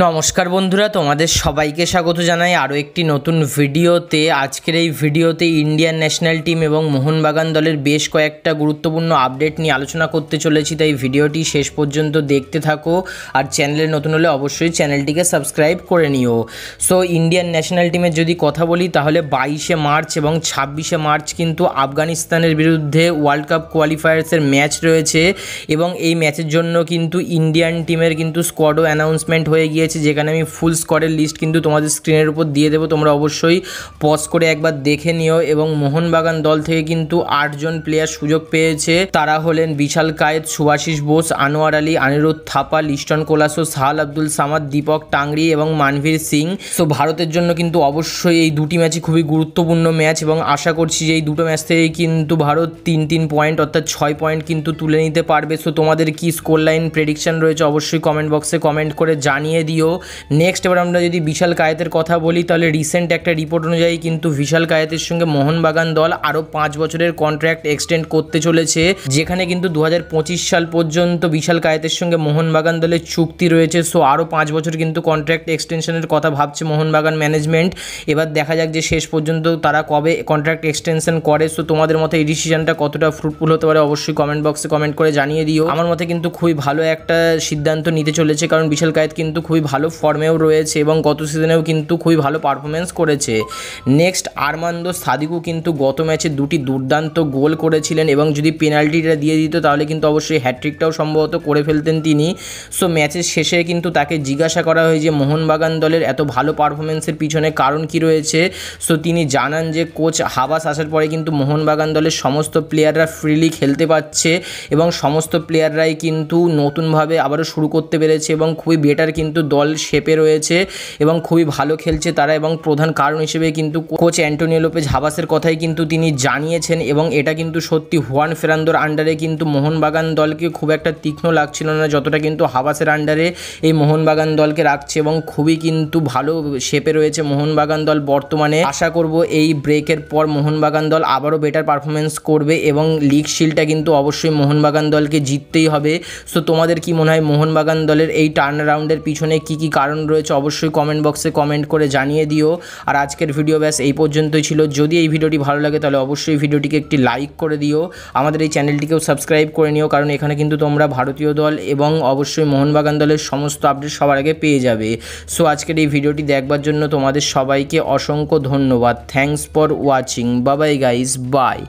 নমস্কার বন্ধুরা, তোমাদের সবাইকে স্বাগত জানাই আরও একটি নতুন ভিডিওতে। আজকের এই ভিডিওতে ইন্ডিয়ান ন্যাশনাল টিম এবং মোহনবাগান দলের বেশ কয়েকটা গুরুত্বপূর্ণ আপডেট নিয়ে আলোচনা করতে চলেছি, তাই ভিডিওটি শেষ পর্যন্ত দেখতে থাকো। আর চ্যানেলে নতুন হলে অবশ্যই চ্যানেলটিকে সাবস্ক্রাইব করে নিও। সো ইন্ডিয়ান ন্যাশনাল টিমের যদি কথা বলি তাহলে 22শে মার্চ এবং 26শে মার্চ কিন্তু আফগানিস্তানের বিরুদ্ধে ওয়ার্ল্ড কাপ কোয়ালিফায়ার্সের ম্যাচ রয়েছে এবং এই ম্যাচের জন্য কিন্তু ইন্ডিয়ান টিমের কিন্তু স্কোয়াডও অ্যানাউন্সমেন্ট হয়ে গিয়েছে, যেখানে আমি ফুল স্কোয়াডের লিস্ট কিন্তু তোমাদের স্ক্রিনের উপর দিয়ে দেবো। তোমরা অবশ্যই পজ করে একবার দেখে নিও। এবং মোহনবাগান দল থেকে কিন্তু 8 জন প্লেয়ার সুযোগ পেয়েছে। তারা হলেন বিশাল কায়েত, শুভাশিস বোস, আনোয়ার আলী, অনিরুদ্ধ থাপা, লিস্টন কোলাসো, সাহাল আব্দুল সামাদ, দীপক টাংরি এবং মানভীর সিং। সো ভারতের জন্য কিন্তু অবশ্যই এই দুটি ম্যাচই খুবই গুরুত্বপূর্ণ ম্যাচ এবং আশা করছি যে এই দুটো ম্যাচ থেকেই কিন্তু ভারত 3 পয়েন্ট অর্থাৎ 6 পয়েন্ট কিন্তু তুলে নিতে পারবে। সো তোমাদের কি স্কোর লাইন প্রেডিকশন রয়েছে অবশ্যই কমেন্ট বক্সে কমেন্ট করে জানিয়ে দিও। নেক্সট এবার আমরা যদি বিশাল কায়েতের কথা বলি তাহলে রিসেন্ট একটা রিপোর্ট অনুযায়ী কিন্তু বিশাল কায়েতের সঙ্গে মোহনবাগান দল আরও 5 বছরের কন্ট্রাক্ট এক্সটেন্ড করতে চলেছে, যেখানে কিন্তু 2025 সাল পর্যন্ত বিশাল কায়েতের সঙ্গে মোহনবাগান দলের চুক্তি রয়েছে। সো আরও 5 বছর কিন্তু কন্ট্রাক্ট এক্সটেনশনের কথা ভাবছে মোহনবাগান ম্যানেজমেন্ট। এবার দেখা যাক যে শেষ পর্যন্ত তারা কবে কন্ট্রাক্ট এক্সটেনশন করে। সো তোমাদের মতে এই ডিসিশনটা কতটা ফ্রুটফুল হতে পারে অবশ্যই কমেন্ট বক্সে কমেন্ট করে জানিয়ে দিও। আমার মতে কিন্তু খুবই ভালো একটা সিদ্ধান্ত নিতে চলেছে, কারণ বিশাল কায়েত কিন্তু খুবই ভালো ফর্মেও রয়েছে এবং গত সিজনেও কিন্তু খুবই ভালো পারফরমেন্স করেছে। নেক্সট আরমান্দো সাদিকু কিন্তু গত ম্যাচে 2টি দুর্দান্ত গোল করেছিলেন এবং যদি পেনাল্টিটা দিয়ে দিত তাহলে কিন্তু অবশ্যই হ্যাট্রিকটাও সম্ভবত করে ফেলতেন তিনি। সো ম্যাচের শেষে কিন্তু তাকে জিজ্ঞাসা করা হয় যে মোহনবাগান দলের এত ভালো পারফরমেন্সের পিছনে কারণ কি রয়েছে। সো তিনি জানান যে কোচ হাবাস আসার পরে কিন্তু মোহনবাগান দলের সমস্ত প্লেয়াররা ফ্রিলি খেলতে পারছে এবং সমস্ত প্লেয়াররাই কিন্তু নতুনভাবে আবারও শুরু করতে পেরেছে এবং খুবই বেটার কিন্তু দল শেপে রয়েছে এবং খুবই ভালো খেলছে তারা। এবং প্রধান কারণ হিসেবে কিন্তু কোচ অ্যান্টোনিও লোপেজ হাবাসের কথাই কিন্তু তিনি জানিয়েছেন এবং এটা কিন্তু সত্যি হুয়ান ফেরান্দোর আন্ডারে কিন্তু মোহনবাগান দলকে খুব একটা তীক্ষ্ণ লাগছিল না যতটা কিন্তু হাবাসের আন্ডারে এই মোহনবাগান দলকে রাখছে এবং খুবই কিন্তু ভালো শেপে রয়েছে মোহনবাগান দল বর্তমানে। আশা করব এই ব্রেকের পর মোহনবাগান দল আবারও বেটার পারফরমেন্স করবে এবং লিগ শিল্ডটা কিন্তু অবশ্যই মোহনবাগান দলকে জিততেই হবে। সো তোমাদের কি মনে হয় মোহনবাগান দলের এই টার্ন অ্যারাউন্ডের পিছনে কি কি কারণ রয়েছে অবশ্যই কমেন্ট বক্সে কমেন্ট করে জানিয়ে দিও। আর আজকের ভিডিও ব্যাস এই পর্যন্তই ছিল। যদি এই ভিডিওটি ভালো লাগে তাহলে অবশ্যই ভিডিওটিকে একটি লাইক করে দিও। আমাদের এই চ্যানেলটিকেও সাবস্ক্রাইব করে নিও, কারণ এখানে কিন্তু তোমরা ভারতীয় দল এবং অবশ্যই মোহনবাগান দলের সমস্ত আপডেট সবার আগে পেয়ে যাবে। সো আজকের এই ভিডিওটি দেখবার জন্য তোমাদের সবাইকে অসংখ্য ধন্যবাদ। Thanks for watching. Bye bye guys, by.